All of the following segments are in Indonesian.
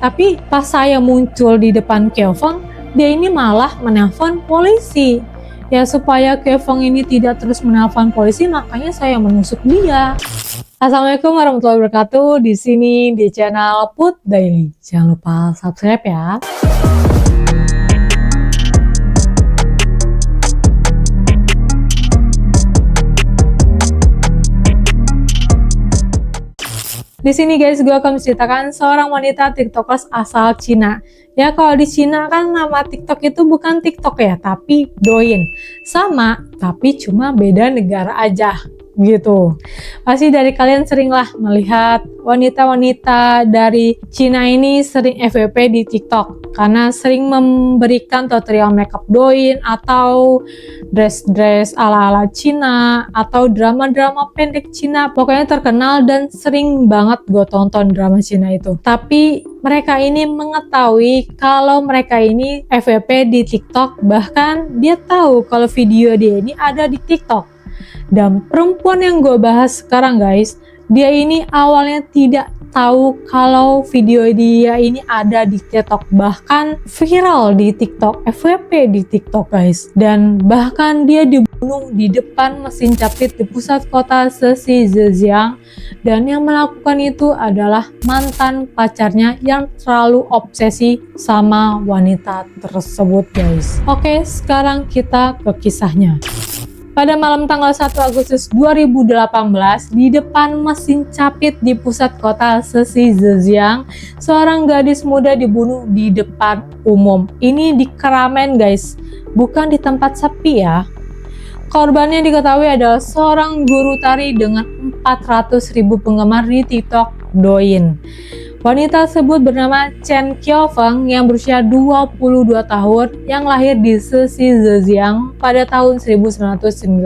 Tapi pas saya muncul di depan Keofeng, dia ini malah menelpon polisi. Ya supaya Keofeng ini tidak terus menelpon polisi, makanya saya menusuk dia. Assalamualaikum warahmatullahi wabarakatuh. Di sini di channel Put Daily. Jangan lupa subscribe ya. Di sini guys, gue akan menceritakan seorang wanita tiktokers asal Cina. Ya kalau di Cina kan nama TikTok itu bukan TikTok ya, tapi Douyin. Sama, tapi cuma beda negara aja gitu. Pasti dari kalian seringlah melihat wanita-wanita dari Cina ini sering FYP di TikTok karena sering memberikan tutorial makeup Douyin atau dress-dress ala-ala Cina atau drama-drama pendek Cina. Pokoknya terkenal dan sering banget gue tonton drama Cina itu. Tapi mereka ini mengetahui kalau mereka ini FYP di TikTok, bahkan dia tahu kalau video dia ini ada di TikTok. Dan perempuan yang gue bahas sekarang guys, dia ini awalnya tidak tahu kalau video dia ini ada di TikTok, bahkan viral di TikTok, FYP di TikTok guys. Dan bahkan dia dibunuh di depan mesin capit di pusat kota Sesi Zhejiang. Dan yang melakukan itu adalah mantan pacarnya yang terlalu obsesi sama wanita tersebut guys. Oke, sekarang kita ke kisahnya. Pada malam tanggal 1 Agustus 2018, di depan mesin capit di pusat kota Sesi Zhejiang, seorang gadis muda dibunuh di depan umum. Ini di keramaian guys, bukan di tempat sepi ya. Korbannya diketahui adalah seorang guru tari dengan 400.000 penggemar di TikTok Douyin. Wanita tersebut bernama Chen Keofeng yang berusia 22 tahun yang lahir di Sesi Zhejiang pada tahun 1996.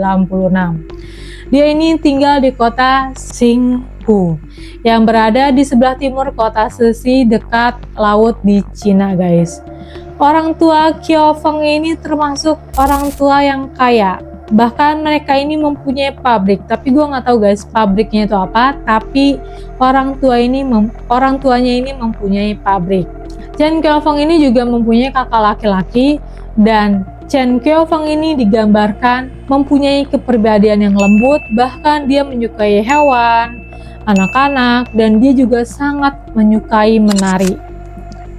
Dia ini tinggal di kota Xinghu yang berada di sebelah timur kota Sesi dekat laut di Cina guys. Orang tua Keofeng ini termasuk orang tua yang kaya. Bahkan mereka ini mempunyai pabrik, tapi gue nggak tahu guys pabriknya itu apa. Tapi orang tuanya ini mempunyai pabrik. Chen Keofeng ini juga mempunyai kakak laki-laki, dan Chen Keofeng ini digambarkan mempunyai kepribadian yang lembut. Bahkan dia menyukai hewan, anak-anak, dan dia juga sangat menyukai menari.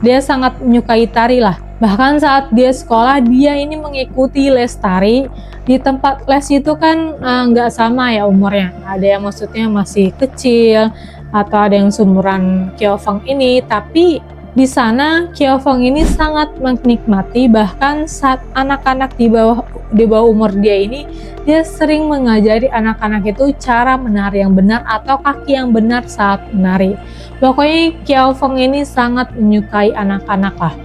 Dia sangat menyukai tari lah. Bahkan saat dia sekolah, dia ini mengikuti les tari. Di tempat les itu kan nggak sama ya umurnya. Ada yang maksudnya masih kecil atau ada yang seumuran Keofeng ini. Tapi di sana Keofeng ini sangat menikmati. Bahkan saat anak-anak di bawah umur dia ini, dia sering mengajari anak-anak itu cara menari yang benar atau kaki yang benar saat menari. Pokoknya Keofeng ini sangat menyukai anak-anak lah.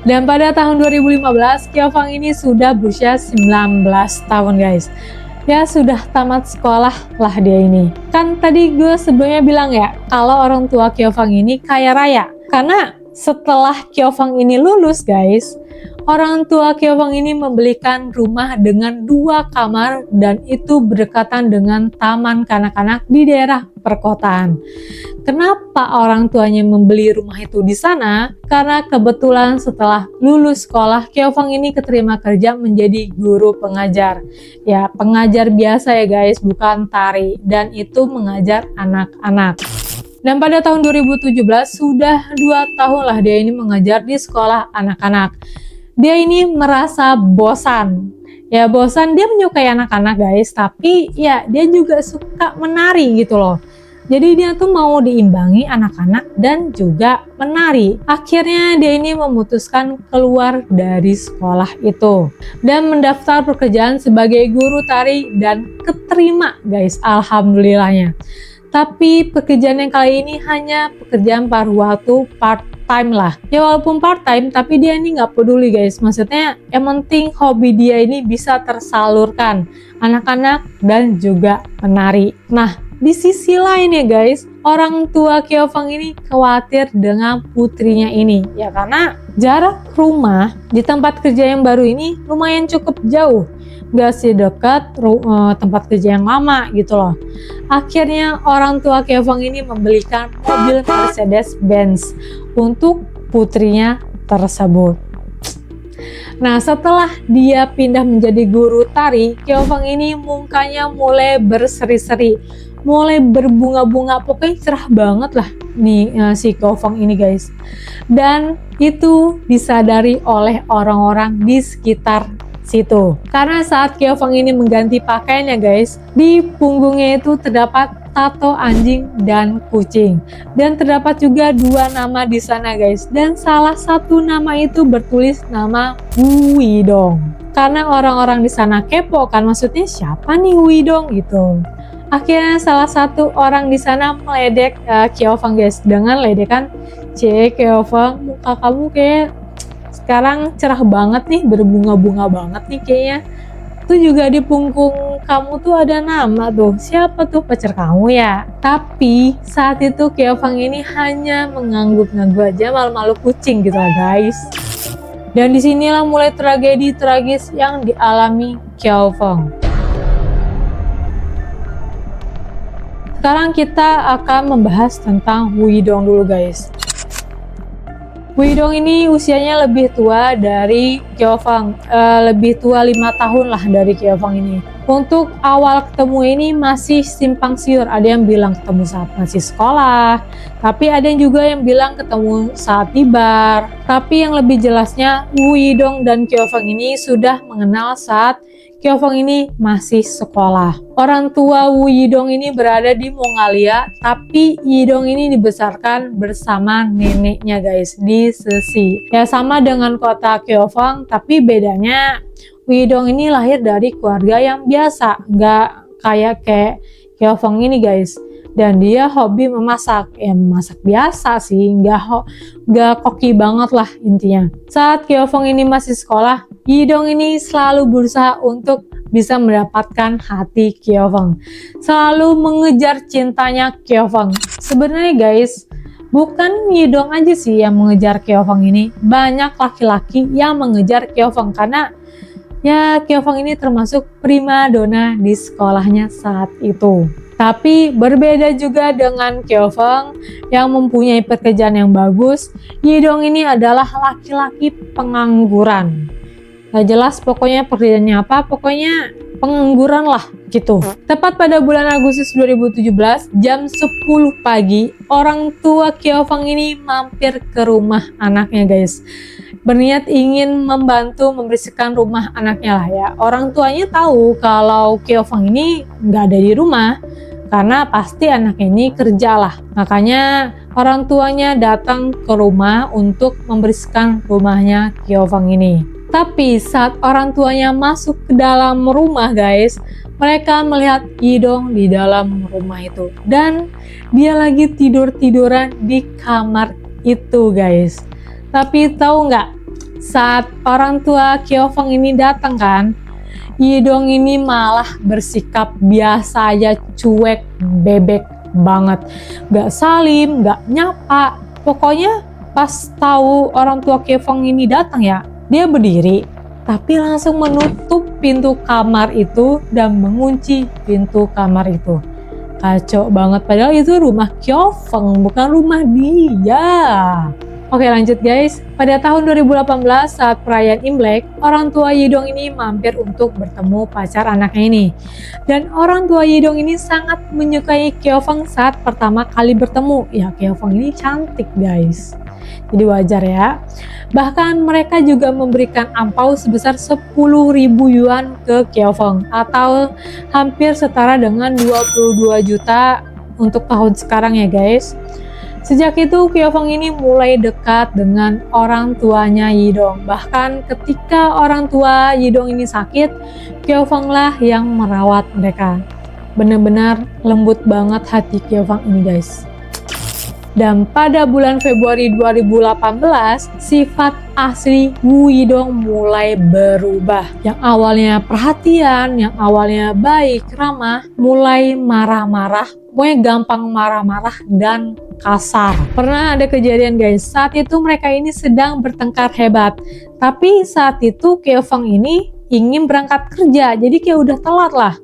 Dan pada tahun 2015, Keofeng ini sudah berusia 19 tahun guys. Ya sudah tamat sekolah lah dia ini. Kan tadi gue sebelumnya bilang ya, kalau orang tua Keofeng ini kaya raya. Karena setelah Keofeng ini lulus guys, orang tua Keofeng ini membelikan rumah dengan 2 kamar dan itu berdekatan dengan taman kanak-kanak di daerah perkotaan. Kenapa orang tuanya membeli rumah itu di sana? Karena kebetulan setelah lulus sekolah, Keofeng ini keterima kerja menjadi guru pengajar. Ya, pengajar biasa ya guys, bukan tari. Dan itu mengajar anak-anak. Dan pada tahun 2017, sudah 2 tahun lah dia ini mengajar di sekolah anak-anak. Dia ini merasa bosan. Ya bosan, dia menyukai anak-anak guys, tapi ya dia juga suka menari gitu loh. Jadi dia tuh mau diimbangi anak-anak dan juga menari. Akhirnya dia ini memutuskan keluar dari sekolah itu dan mendaftar pekerjaan sebagai guru tari dan keterima guys, alhamdulillahnya. Tapi pekerjaan yang kali ini hanya pekerjaan paruh waktu, part-time lah. Ya walaupun part-time, tapi dia ini nggak peduli guys. Maksudnya yang penting hobi dia ini bisa tersalurkan. Anak-anak dan juga menari. Nah, di sisi lain ya guys, orang tua Keofeng ini khawatir dengan putrinya ini. Ya karena jarak rumah di tempat kerja yang baru ini lumayan cukup jauh. gak sih dekat tempat kerja yang lama gitu loh. Akhirnya orang tua Keofeng ini membelikan mobil Mercedes-Benz untuk putrinya tersebut. Nah, setelah dia pindah menjadi guru tari, Keofeng ini mukanya mulai berseri-seri, mulai berbunga-bunga, pokoknya cerah banget lah nih si Keofeng ini guys. Dan itu disadari oleh orang-orang di sekitar situ. Karena saat Keofeng ini mengganti pakaiannya guys, di punggungnya itu terdapat tato anjing dan kucing. Dan terdapat juga 2 nama di sana guys. Dan salah satu nama itu bertulis nama Wu Widong. Karena orang-orang di sana kepo kan, maksudnya siapa nih Wu Widong gitu. Akhirnya salah satu orang di sana meledek Keofeng guys dengan ledekan, Keofeng, muka kamu kayak sekarang cerah banget nih, berbunga-bunga banget nih kayaknya. Tuh juga di punggung kamu tuh ada nama tuh, siapa tuh, pacar kamu ya? Tapi saat itu Keofeng ini hanya mengangguk-ngangguk aja, malu-malu kucing gitu lah guys. Dan disinilah mulai tragedi tragis yang dialami Keofeng. Sekarang kita akan membahas tentang Wu Widong dulu guys. Wu Widong ini usianya lebih tua dari Keofeng, lebih tua 5 tahun lah dari Keofeng ini. Untuk awal ketemu ini masih simpang siur, ada yang bilang ketemu saat masih sekolah, tapi ada yang juga yang bilang ketemu saat di bar. Tapi yang lebih jelasnya Wu Widong dan Keofeng ini sudah mengenal saat Keofeng ini masih sekolah. Orang tua Wu Widong ini berada di Mongolia, tapi Widong ini dibesarkan bersama neneknya guys di Sesi. Ya sama dengan kota Keofeng, tapi bedanya Widong ini lahir dari keluarga yang biasa, nggak kayak Keofeng ini guys. Dan dia hobi memasak, ya memasak biasa sih, nggak koki banget lah intinya. Saat Keofeng ini masih sekolah, Widong ini selalu berusaha untuk bisa mendapatkan hati Keofeng, selalu mengejar cintanya Keofeng. Sebenarnya guys, bukan Widong aja sih yang mengejar Keofeng ini, banyak laki-laki yang mengejar Keofeng karena ya Keofeng ini termasuk primadona di sekolahnya saat itu. Tapi berbeda juga dengan Keofeng yang mempunyai pekerjaan yang bagus, Widong ini adalah laki-laki pengangguran. Gak jelas pokoknya pekerjaannya apa, pokoknya pengangguran lah gitu. Tepat pada bulan Agustus 2017 jam 10 pagi, orang tua Keofeng ini mampir ke rumah anaknya guys. Berniat ingin membantu membersihkan rumah anaknya lah ya. Orang tuanya tahu kalau Keofeng ini nggak ada di rumah, karena pasti anaknya ini kerja lah. Makanya orang tuanya datang ke rumah untuk membersihkan rumahnya Keofeng ini. Tapi saat orang tuanya masuk ke dalam rumah guys, mereka melihat Widong di dalam rumah itu. Dan dia lagi tidur-tiduran di kamar itu guys. Tapi tahu nggak, saat orang tua Keofeng ini datang kan, Widong ini malah bersikap biasa aja, cuek, bebek banget. Nggak salim, nggak nyapa. Pokoknya pas tahu orang tua Keofeng ini datang ya, dia berdiri, tapi langsung menutup pintu kamar itu dan mengunci pintu kamar itu. Kacau banget, padahal itu rumah Keofeng, bukan rumah dia. Oke lanjut guys, pada tahun 2018 saat perayaan Imlek, orang tua Widong ini mampir untuk bertemu pacar anaknya ini. Dan orang tua Widong ini sangat menyukai Keofeng saat pertama kali bertemu. Ya Keofeng ini cantik guys, jadi wajar ya. Bahkan mereka juga memberikan ampau sebesar 10.000 yuan ke Keofeng, atau hampir setara dengan 22 juta untuk tahun sekarang ya guys. Sejak itu Keofeng ini mulai dekat dengan orang tuanya Widong. Bahkan ketika orang tua Widong ini sakit, Keofeng lah yang merawat mereka. Benar-benar lembut banget hati Keofeng ini guys. Dan pada bulan Februari 2018, sifat asli Wu Widong mulai berubah. Yang awalnya perhatian, yang awalnya baik, ramah, mulai marah-marah, pokoknya gampang marah-marah dan kasar. Pernah ada kejadian guys, saat itu mereka ini sedang bertengkar hebat. Tapi saat itu Keofeng ini ingin berangkat kerja, jadi kayak udah telat lah.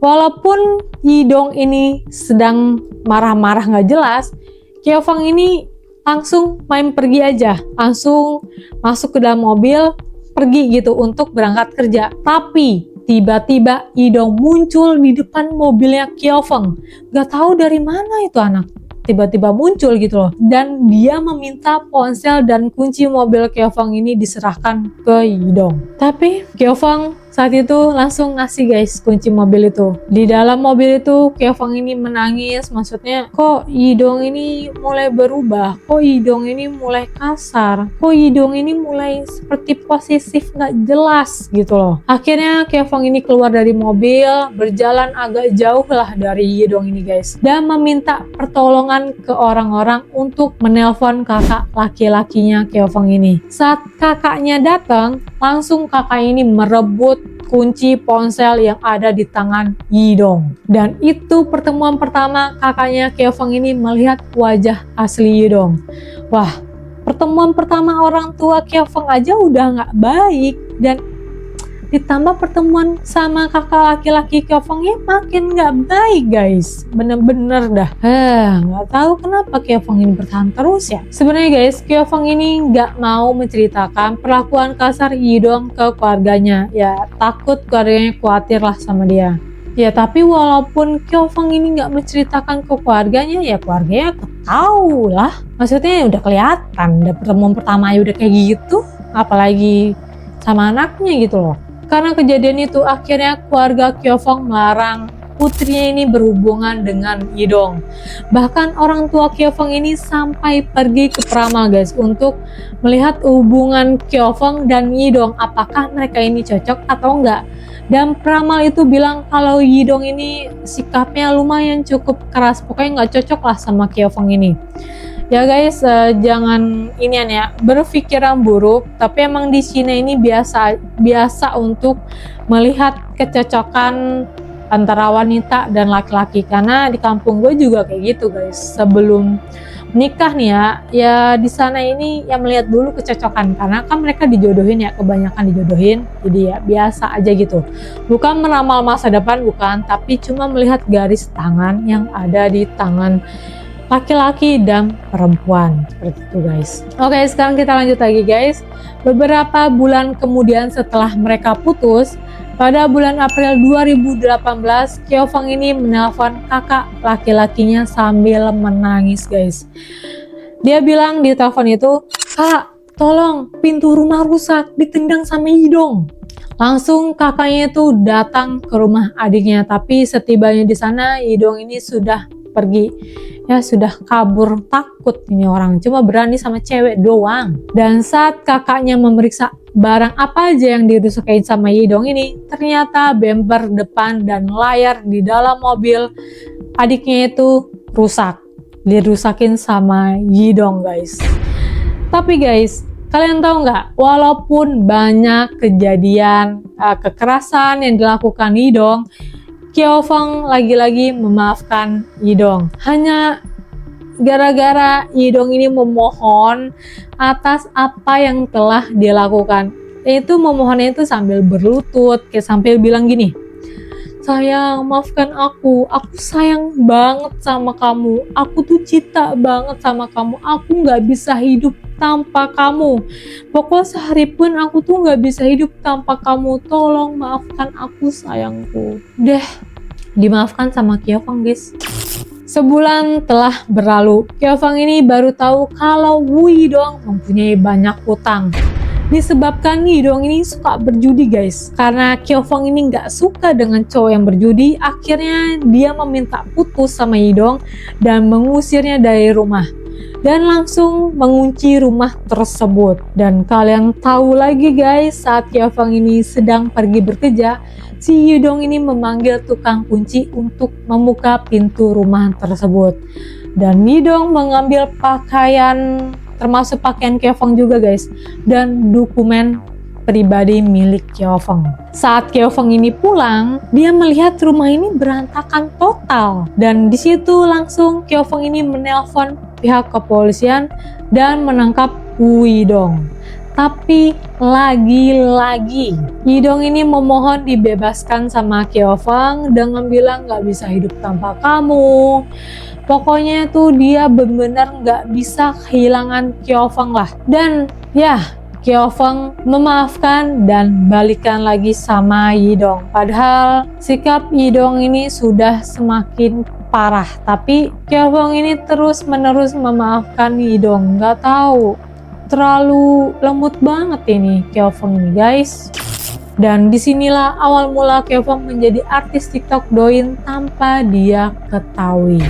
Walaupun Yidong ini sedang marah-marah nggak jelas, Kyofang ini langsung main pergi aja, langsung masuk ke dalam mobil, pergi gitu untuk berangkat kerja. Tapi tiba-tiba Yidong muncul di depan mobilnya Kyofang. Gak tahu dari mana itu anak, tiba-tiba muncul gitu loh. Dan dia meminta ponsel dan kunci mobil Kyofang ini diserahkan ke Yidong. Tapi Kyofang saat itu langsung ngasih guys kunci mobil itu. Di dalam mobil itu Kyofang ini menangis, maksudnya kok Yidong ini mulai berubah, kok Yidong ini mulai kasar, kok Yidong ini mulai seperti posesif gak jelas gitu loh. Akhirnya Kyofang ini keluar dari mobil, berjalan agak jauh lah dari Yidong ini guys, dan meminta pertolongan ke orang-orang untuk menelpon kakak laki-lakinya Kyofang ini. Saat kakaknya datang, langsung kakak ini merebut kunci ponsel yang ada di tangan Yidong. Dan itu pertemuan pertama kakaknya Kyofang ini melihat wajah asli Yidong. Wah, pertemuan pertama orang tua Kyofang aja udah nggak baik, dan ditambah pertemuan sama kakak laki-laki Kyofangnya makin nggak baik guys. Bener-bener dah. Nggak tahu kenapa Kyofang ini bertahan terus ya. Sebenarnya guys, Kyofang ini nggak mau menceritakan perlakuan kasar Yidong ke keluarganya. Ya takut keluarganya khawatir lah sama dia. Ya tapi walaupun Kyofang ini nggak menceritakan ke keluarganya, ya keluarganya tahu lah. Maksudnya udah kelihatan, udah pertemuan pertama aja udah kayak gitu, apalagi sama anaknya gitu loh. Karena kejadian itu akhirnya keluarga Kyofang melarang putrinya ini berhubungan dengan Yidong. Bahkan orang tua Kyofang ini sampai pergi ke peramal guys untuk melihat hubungan Kyofang dan Yidong, apakah mereka ini cocok atau enggak. Dan peramal itu bilang kalau Yidong ini sikapnya lumayan cukup keras, pokoknya nggak cocok lah sama Kyofang ini. Ya guys, jangan inian ya, berpikiran buruk, tapi emang di Cina ini biasa untuk melihat kecocokan antara wanita dan laki-laki, karena di kampung gue juga kayak gitu guys. Sebelum nikah nih ya di sana ini yang melihat dulu kecocokan, karena kan mereka dijodohin ya, kebanyakan dijodohin, jadi ya biasa aja gitu. Bukan meramal masa depan, bukan, tapi cuma melihat garis tangan yang ada di tangan laki-laki dan perempuan, seperti itu guys. Oke, sekarang kita lanjut lagi guys. Beberapa bulan kemudian setelah mereka putus, pada bulan April 2018, Kyofang ini menelpon kakak laki-lakinya sambil menangis guys. Dia bilang di telepon itu, "Kak, tolong, pintu rumah rusak, ditendang sama Yidong." Langsung kakaknya itu datang ke rumah adiknya, tapi setibanya di sana Yidong ini sudah pergi. Ya sudah kabur, takut ini orang, cuma berani sama cewek doang. Dan saat kakaknya memeriksa barang apa aja yang dirusakin sama Yidong ini, ternyata bumper depan dan layar di dalam mobil adiknya itu rusak, dirusakin sama Yidong guys. Tapi guys, kalian tahu nggak, walaupun banyak kejadian kekerasan yang dilakukan Yidong, Kyofang lagi-lagi memaafkan Yidong. Hanya gara-gara Yidong ini memohon atas apa yang telah dia lakukan. Itu memohonnya itu sambil berlutut, kayak sambil bilang gini, "Sayang, maafkan aku sayang banget sama kamu, aku tuh cinta banget sama kamu, aku nggak bisa hidup tanpa kamu. Pokoknya sehari pun aku tuh nggak bisa hidup tanpa kamu, tolong maafkan aku sayangku." Deh, dimaafkan sama Kyofang guys. Sebulan telah berlalu, Kyofang ini baru tahu kalau Yidong mempunyai banyak utang. Disebabkan Yidong ini suka berjudi guys. Karena Kyofang ini nggak suka dengan cowok yang berjudi, akhirnya dia meminta putus sama Yidong dan mengusirnya dari rumah. Dan langsung mengunci rumah tersebut. Dan kalian tahu lagi guys, saat Kyofang ini sedang pergi bekerja, si Yidong ini memanggil tukang kunci untuk membuka pintu rumah tersebut. Dan Yidong mengambil pakaian, termasuk pakaian Kyofang juga guys, dan dokumen pribadi milik Kyofang. Saat Kyofang ini pulang, dia melihat rumah ini berantakan total. Dan di situ langsung Kyofang ini menelpon pihak kepolisian dan menangkap Yidong. Tapi lagi-lagi Yidong ini memohon dibebaskan sama Kyeofang dengan bilang gak bisa hidup tanpa kamu. Pokoknya tuh dia benar-benar gak bisa kehilangan Kyeofang lah. Dan ya, Kyeofang memaafkan dan balikan lagi sama Yidong. Padahal sikap Yidong ini sudah semakin parah, tapi Kyeofang ini terus-menerus memaafkan Yidong. Gak tahu, terlalu lembut banget ini Kyeofang ini, guys. Dan disinilah awal mula Kyeofang menjadi artis TikTok Douyin tanpa dia ketahui.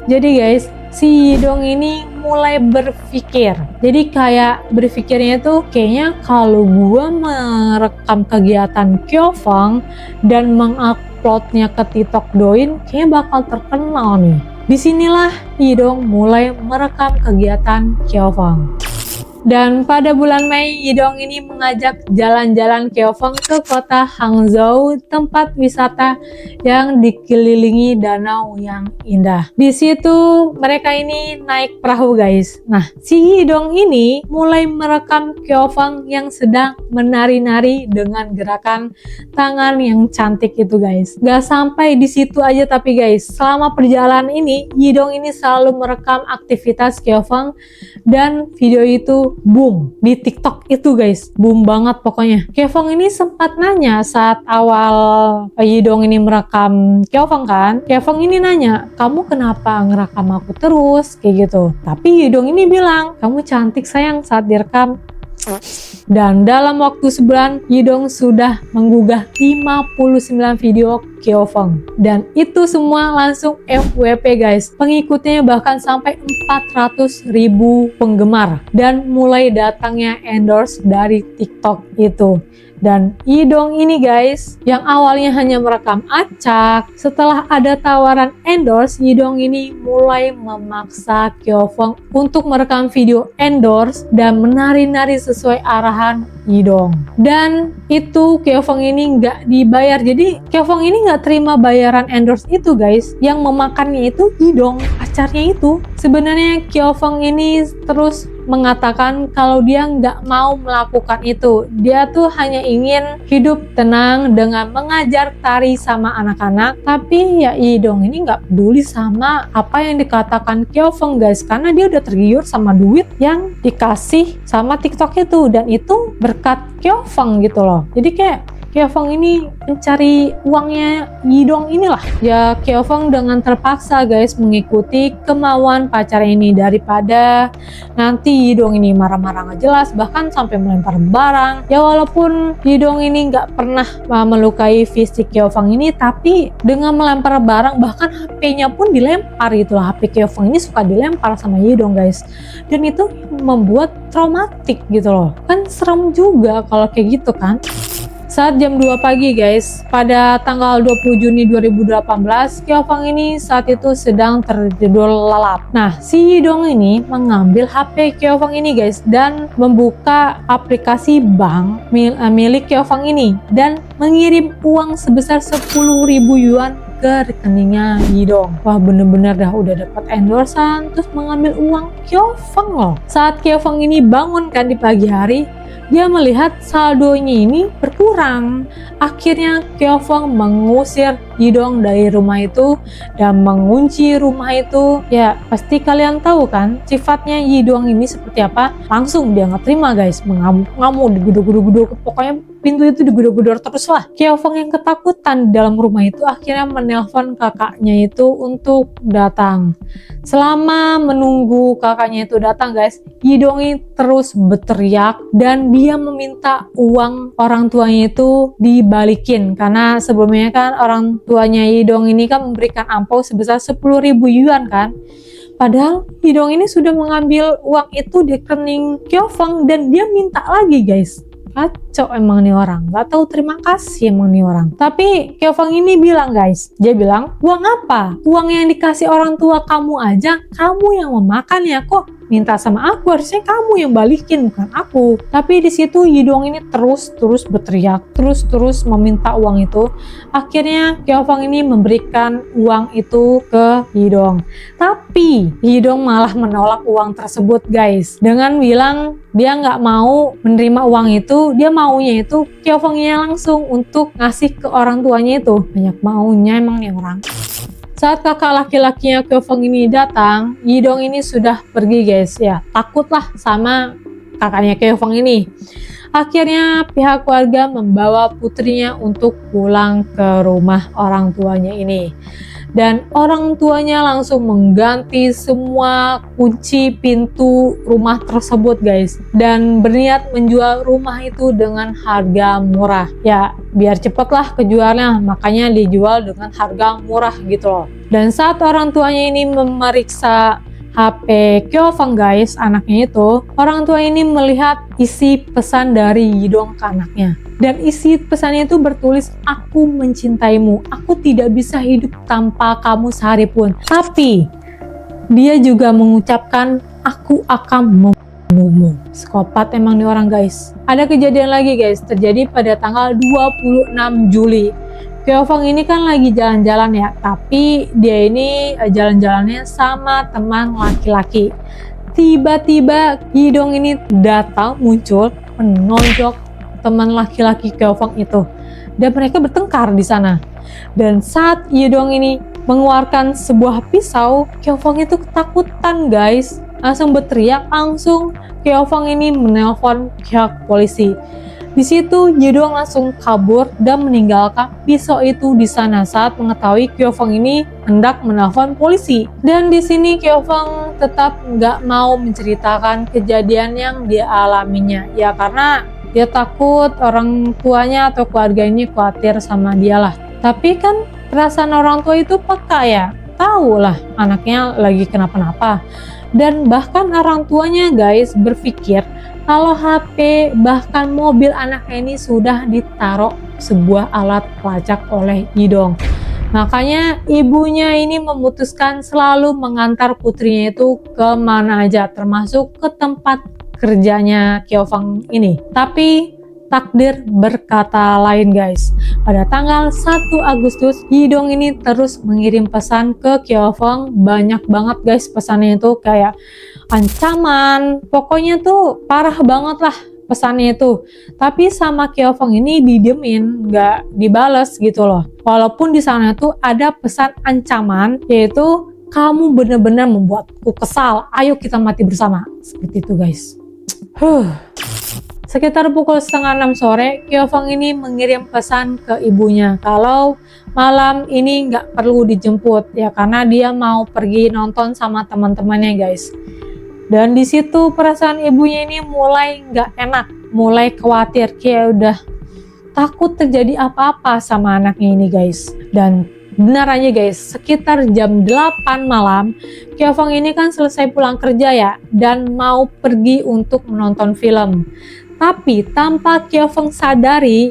Jadi guys, si Yidong ini mulai berpikir. Jadi kayak berpikirnya tuh kayaknya kalau gua merekam kegiatan Kyeofang dan menguploadnya ke TikTok Douyin, kayaknya bakal terkenal nih. Disinilah Yidong mulai merekam kegiatan Kyeofang. Dan pada bulan Mei, Yidong ini mengajak jalan-jalan Kyeofang ke kota Hangzhou, tempat wisata yang dikelilingi danau yang indah. Di situ mereka ini naik perahu, guys. Nah, si Yidong ini mulai merekam Kyeofang yang sedang menari-nari dengan gerakan tangan yang cantik itu, guys. Gak sampai di situ aja, tapi guys, selama perjalanan ini Yidong ini selalu merekam aktivitas Kyeofang, dan video itu boom di TikTok itu, guys. Boom banget pokoknya. Kyeofang ini sempat nanya saat awal Yidong ini merekam Kyeofang kan. Kyeofang ini nanya, kamu kenapa ngerekam aku terus? Kayak gitu. Tapi Yidong ini bilang, kamu cantik sayang saat direkam. Dan dalam waktu sebulan, Yidong sudah menggugah 59 video Kyeofang. Dan itu semua langsung FWP, guys. Pengikutnya bahkan sampai 400.000 penggemar. Dan mulai datangnya endorse dari TikTok itu. Dan Yidong ini, guys, yang awalnya hanya merekam acak, setelah ada tawaran endorse, Yidong ini mulai memaksa Kyeofang untuk merekam video endorse dan menari-nari sesuai arahan Yidong. Dan itu Kyeofang ini nggak dibayar. Jadi Kyeofang ini nggak terima bayaran endorse itu, guys. Yang memakannya itu Yidong, pacarnya itu. Sebenarnya Kyeofang ini terus mengatakan kalau dia nggak mau melakukan itu. Dia tuh hanya ingin hidup tenang dengan mengajar tari sama anak-anak. Tapi ya Yidong ini nggak peduli sama apa yang dikatakan Kyeofang, guys, karena dia udah tergiur sama duit yang dikasih sama TikTok itu, dan itu berkat Kyeofang gitu loh. Jadi kayak Kyeofang ini mencari uangnya Yidong inilah. Ya Kyeofang dengan terpaksa, guys, mengikuti kemauan pacar ini daripada nanti Yidong ini marah-marah nggak jelas, bahkan sampai melempar barang. Ya walaupun Yidong ini nggak pernah melukai fisik Kyeofang ini, tapi dengan melempar barang, bahkan HP-nya pun dilempar gitu lah. HP Kyeofang ini suka dilempar sama Yidong, guys. Dan itu membuat traumatik gitu loh. Kan serem juga kalau kayak gitu kan. Saat jam 2 pagi, guys, pada tanggal 20 Juni 2018, Kyeofang ini saat itu sedang tertidur lelap. Nah, si Yidong ini mengambil HP Kyeofang ini, guys, dan membuka aplikasi bank milik Kyeofang ini dan mengirim uang sebesar 10.000 yuan ke rekeningnya Yidong. Wah, bener-bener dah udah dapat endorsan terus mengambil uang Kyeofang loh. Saat Kyeofang ini bangun kan di pagi hari, dia melihat saldonya ini berkurang. Akhirnya Kyeofang mengusir Yidong dari rumah itu dan mengunci rumah itu. Ya pasti kalian tahu kan sifatnya Yidong ini seperti apa. Langsung dia nggak terima, guys, mengamuk-ngamuk, digedor-gedor, pokoknya pintu itu digedor-gedor terus lah. Kyeofang yang ketakutan dalam rumah itu akhirnya menelpon kakaknya itu untuk datang. Selama menunggu kakaknya itu datang, guys, Yidong ini terus berteriak dan dia meminta uang orang tuanya itu dibalikin, karena sebelumnya kan orang tuanya Yidong ini kan memberikan ampau sebesar 10.000 yuan kan. Padahal Yidong ini sudah mengambil uang itu di rekening Kyeofang dan dia minta lagi, guys. Kacau emang nih orang, gak tahu terima kasih emang nih orang. Tapi Kyeofang ini bilang, guys, dia bilang, uang apa? Uang yang dikasih orang tua kamu aja, kamu yang memakan ya, kok minta sama aku, harusnya kamu yang balikin bukan aku. Tapi di situ Yidong ini terus berteriak, terus meminta uang itu. Akhirnya Kyeofang ini memberikan uang itu ke Yidong. Tapi Yidong malah menolak uang tersebut guys, dengan bilang dia nggak mau menerima uang itu, dia maunya itu Kyeofangnya langsung untuk ngasih ke orang tuanya itu. Banyak maunya emang nih orang. Saat kakak laki-lakinya Kyeofang ini datang, Yidong ini sudah pergi guys, ya takutlah sama kakaknya Kyeofang ini. Akhirnya pihak keluarga membawa putrinya untuk pulang ke rumah orang tuanya ini. Dan orang tuanya langsung mengganti semua kunci pintu rumah tersebut guys, dan berniat menjual rumah itu dengan harga murah. Ya biar cepet lah kejualnya, makanya dijual dengan harga murah gitu loh. Dan saat orang tuanya ini memeriksa HP Kyeofang guys, anaknya itu, orang tua ini melihat isi pesan dari Yidong ke anaknya. Dan isi pesannya itu bertulis, aku mencintaimu, aku tidak bisa hidup tanpa kamu sehari pun. Tapi dia juga mengucapkan, aku akan membunuhmu. Psikopat emang nih orang guys. Ada kejadian lagi guys, terjadi pada tanggal 26 Juli. Kyeofang ini kan lagi jalan-jalan ya, tapi dia ini jalan-jalannya sama teman laki-laki. Tiba-tiba Yidong ini datang muncul menonjok teman laki-laki Kyeofang itu, dan mereka bertengkar di sana. Dan saat Yidong ini mengeluarkan sebuah pisau, Kyeofang itu ketakutan guys, langsung berteriak, langsung Kyeofang ini menelpon pihak polisi. Di situ Yidong langsung kabur dan meninggalkan pisau itu di sana saat mengetahui Kyeofang ini hendak menelpon polisi. Dan di sini Kyeofang tetap nggak mau menceritakan kejadian yang dia alaminya, ya karena dia takut orang tuanya atau keluarga ini khawatir sama dia lah. Tapi kan perasaan orang tua itu peka ya, tahu lah anaknya lagi kenapa-napa. Dan bahkan orang tuanya guys berpikir kalau HP bahkan mobil anaknya ini sudah ditaruh sebuah alat pelacak oleh Yidong. Makanya ibunya ini memutuskan selalu mengantar putrinya itu kemana aja, termasuk ke tempat kerjanya Kyeofang ini. Tapi takdir berkata lain guys. Pada tanggal 1 Agustus, Yidong ini terus mengirim pesan ke Kyeofang. Banyak banget guys pesannya itu, kayak ancaman, pokoknya tuh parah banget lah pesannya itu. Tapi sama Kyeofang ini didiemin, nggak dibales gitu loh. Walaupun di sana tuh ada pesan ancaman, yaitu kamu benar-benar membuatku kesal, ayo kita mati bersama. Seperti itu guys. Sekitar pukul 5:30 sore, Kyeofang ini mengirim pesan ke ibunya kalau malam ini nggak perlu dijemput ya, karena dia mau pergi nonton sama teman-temannya guys. Dan di situ perasaan ibunya ini mulai nggak enak, mulai khawatir, kayak udah takut terjadi apa-apa sama anaknya ini guys. Dan benar aja guys, sekitar jam 8 malam, Kyeofang ini kan selesai pulang kerja ya, dan mau pergi untuk menonton film. Tapi tanpa Kyeofang sadari,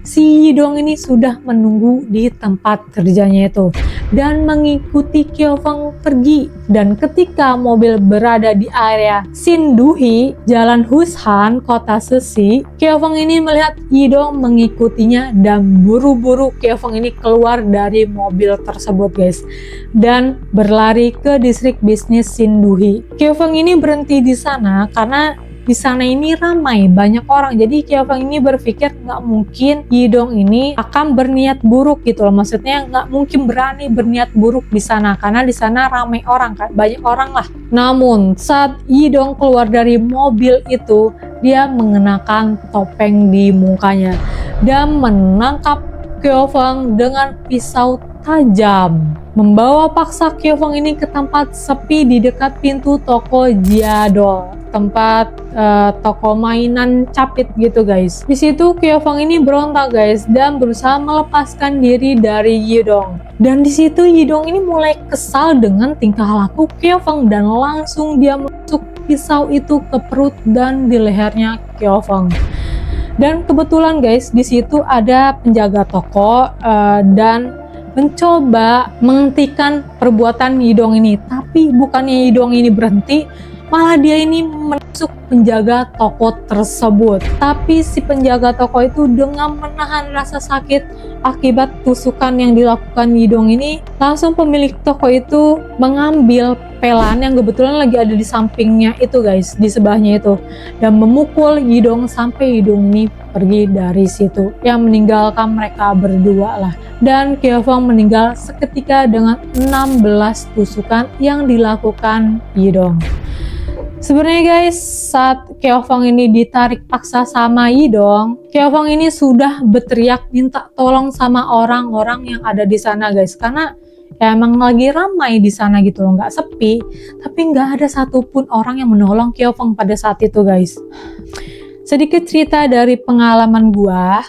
si Yidong ini sudah menunggu di tempat kerjanya itu dan mengikuti Kyeofang pergi. Dan ketika mobil berada di area Sinduhi, Jalan Hushan, kota Sesi, Kyeofang ini melihat Yidong mengikutinya dan buru-buru Kyeofang ini keluar dari mobil tersebut guys, dan berlari ke distrik bisnis Sinduhi. Kyeofang ini berhenti di sana karena di sana ini ramai, banyak orang. Jadi Kyeofang ini berpikir nggak mungkin Yidong ini akan berniat buruk gitu loh. Maksudnya nggak mungkin berani berniat buruk di sana, karena di sana ramai orang kan, banyak orang lah. Namun saat Yidong keluar dari mobil itu, dia mengenakan topeng di mukanya dan menangkap Kyeofang dengan pisau tajam. Membawa paksa Kyeofang ini ke tempat sepi di dekat pintu toko Jiadol, tempat toko mainan capit gitu guys. Di situ Kyeofang ini berontak guys dan berusaha melepaskan diri dari Yidong. Dan di situ Yidong ini mulai kesal dengan tingkah laku Kyeofang dan langsung dia masuk pisau itu ke perut dan di lehernya Kyeofang. Dan kebetulan guys, di situ ada penjaga toko dan mencoba menghentikan perbuatan Yidong ini. Tapi bukannya Yidong ini berhenti, malah dia ini menusuk penjaga toko tersebut. Tapi si penjaga toko itu dengan menahan rasa sakit akibat tusukan yang dilakukan Yidong ini, langsung pemilik toko itu mengambil pelan yang kebetulan lagi ada di sampingnya itu guys, di sebelahnya itu, dan memukul Yidong sampai Yidong ini pergi dari situ, yang meninggalkan mereka berdua lah. Dan Kyeofong meninggal seketika dengan 16 tusukan yang dilakukan Yidong. Sebenarnya guys, saat Kyeofong ini ditarik paksa sama Yidong, Kyeofong ini sudah berteriak minta tolong sama orang-orang yang ada di sana guys, karena ya emang lagi ramai di sana gitu loh, nggak sepi, tapi nggak ada satupun orang yang menolong Kyeofong pada saat itu guys. Sedikit cerita dari pengalaman gua,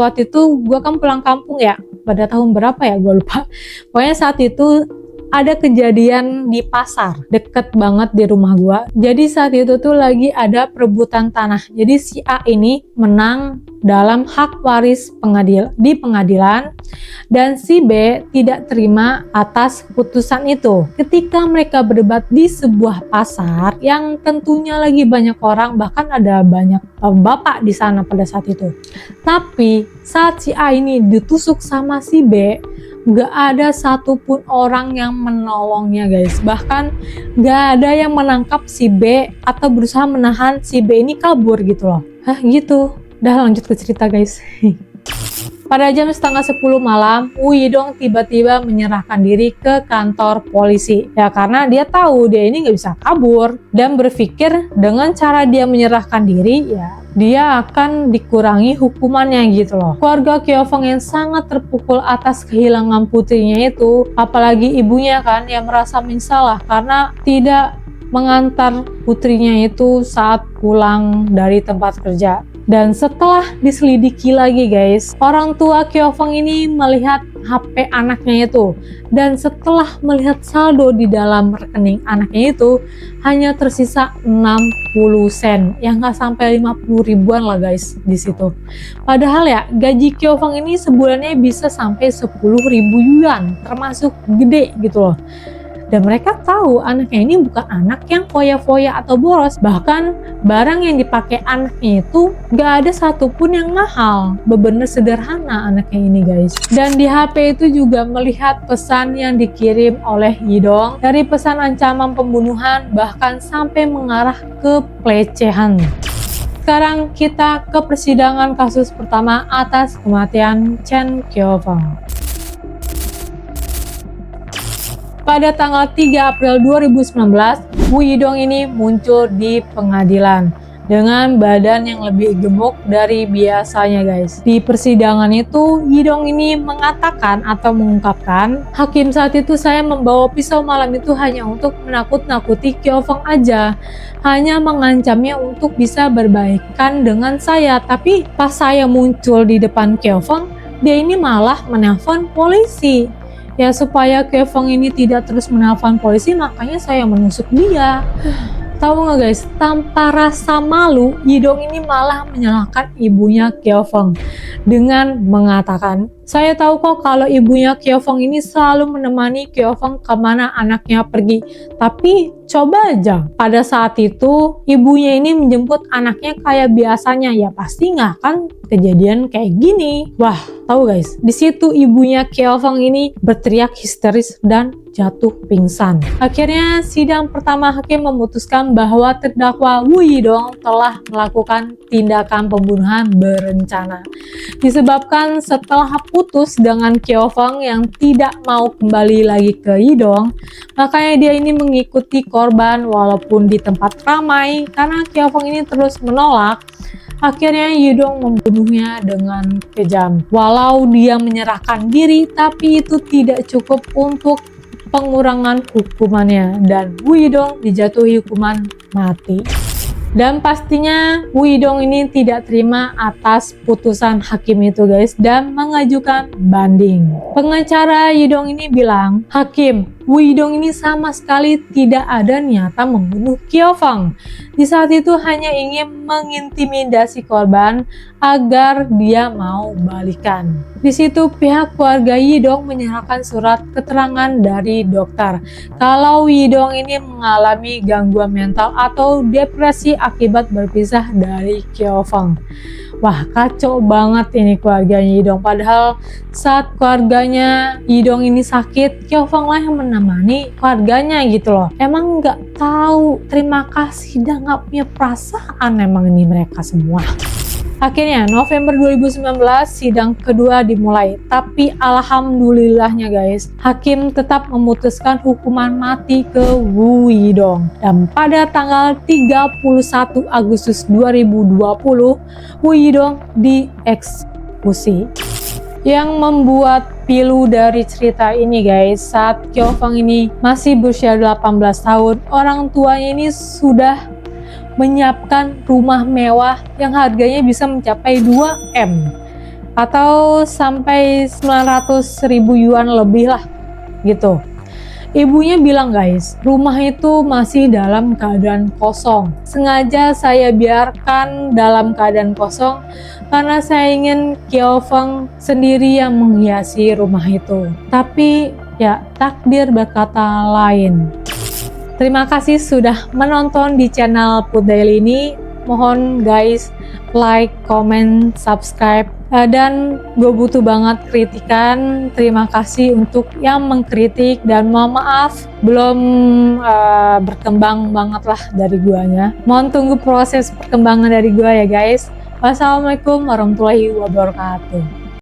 waktu itu gua kan pulang kampung ya, pada tahun berapa ya gua lupa. Pokoknya saat itu ada kejadian di pasar deket banget di rumah gua. Jadi saat itu tuh lagi ada perebutan tanah. Jadi si A ini menang dalam hak waris di pengadilan, dan si B tidak terima atas putusan itu. Ketika mereka berdebat di sebuah pasar yang tentunya lagi banyak orang, bahkan ada banyak bapak di sana pada saat itu. Tapi saat si A ini ditusuk sama si B, gak ada satupun orang yang menolongnya guys. Bahkan gak ada yang menangkap si B atau berusaha menahan si B ini kabur gitu loh. Hah gitu. Udah lanjut ke cerita guys. Pada jam setengah 10 malam, Woo Yidong tiba-tiba menyerahkan diri ke kantor polisi. Ya karena dia tahu dia ini nggak bisa kabur, dan berpikir dengan cara dia menyerahkan diri, ya dia akan dikurangi hukumannya gitu loh. Keluarga Kyeofong yang sangat terpukul atas kehilangan putrinya itu, apalagi ibunya kan yang merasa menyesalah karena tidak mengantar putrinya itu saat pulang dari tempat kerja. Dan setelah diselidiki lagi guys, orang tua Kyeofong ini melihat HP anaknya itu, dan setelah melihat saldo di dalam rekening anaknya itu hanya tersisa 60 sen, yang nggak sampai 50 ribuan lah guys di situ. Padahal ya gaji Kyeofong ini sebulannya bisa sampai 10.000 yuan, termasuk gede gitu loh. Dan mereka tahu anaknya ini bukan anak yang foya-foya atau boros. Bahkan barang yang dipakai anaknya itu gak ada satupun yang mahal. Bener-bener sederhana anaknya ini guys. Dan di HP itu juga melihat pesan yang dikirim oleh Yidong. Dari pesan ancaman pembunuhan bahkan sampai mengarah ke pelecehan. Sekarang kita ke persidangan kasus pertama atas kematian Chen Kyeofong. Pada tanggal 3 April 2019, Woo Yidong ini muncul di pengadilan dengan badan yang lebih gemuk dari biasanya guys. Di persidangan itu, Yidong ini mengatakan atau mengungkapkan, hakim saat itu saya membawa pisau malam itu hanya untuk menakut-nakuti Kyeofong aja. Hanya mengancamnya untuk bisa berbaikan dengan saya. Tapi pas saya muncul di depan Kyeofong, dia ini malah menelpon polisi. Ya supaya Kyeofong ini tidak terus menelpon polisi, makanya saya menusuk dia. Tahu nggak guys, tanpa rasa malu, Yidong ini malah menyalahkan ibunya Kyeofong dengan mengatakan, saya tahu kok kalau ibunya Kyeofong ini selalu menemani Kyeofong kemana anaknya pergi. Tapi coba aja pada saat itu ibunya ini menjemput anaknya kayak biasanya, ya pasti nggak akan kejadian kayak gini. Wah, tahu guys, di situ ibunya Kyeofong ini berteriak histeris dan jatuh pingsan. Akhirnya sidang pertama hakim memutuskan bahwa terdakwa Woo Yidong telah melakukan tindakan pembunuhan berencana. Disebabkan setelah putus dengan Kyeofong yang tidak mau kembali lagi ke Yidong, makanya dia ini mengikuti korban walaupun di tempat ramai. Karena Kyeofong ini terus menolak, akhirnya Yidong membunuhnya dengan kejam. Walau dia menyerahkan diri, tapi itu tidak cukup untuk pengurangan hukumannya, dan Woo Yidong dijatuhi hukuman mati. Dan pastinya Woo Yidong ini tidak terima atas putusan hakim itu guys, dan mengajukan banding. Pengacara Yidong ini bilang, hakim, Widong ini sama sekali tidak ada niatan membunuh Kyofang. Di saat itu hanya ingin mengintimidasi korban agar dia mau balikan. Di situ pihak keluarga Yidong menyerahkan surat keterangan dari dokter kalau Yidong ini mengalami gangguan mental atau depresi akibat berpisah dari Kyofang. Wah, kacau banget ini keluarganya Yidong. Padahal saat keluarganya Yidong ini sakit, Kyofang lah yang menemani keluarganya gitu loh. Emang nggak tahu terima kasih dan nggak punya perasaan emang ini mereka semua. Akhirnya November 2019 sidang kedua dimulai, tapi alhamdulillahnya guys, hakim tetap memutuskan hukuman mati ke Wu Yidong. Dan pada tanggal 31 Agustus 2020, Wu Yidong dieksekusi. Yang membuat pilu dari cerita ini guys, saat Kyofang ini masih berusia 18 tahun, orang tuanya ini sudah menyiapkan rumah mewah yang harganya bisa mencapai 2M atau sampai 900.000 yuan lebih lah gitu. Ibunya bilang guys, rumah itu masih dalam keadaan kosong. Sengaja saya biarkan dalam keadaan kosong karena saya ingin Kyofang sendiri yang menghiasi rumah itu. Tapi ya takdir berkata lain. Terima kasih sudah menonton di channel Put Daily ini. Mohon guys like, comment, subscribe, dan gue butuh banget kritikan. Terima kasih untuk yang mengkritik dan mohon maaf belum berkembang banget lah dari guanya. Mohon tunggu proses perkembangan dari gua ya guys. Wassalamualaikum warahmatullahi wabarakatuh.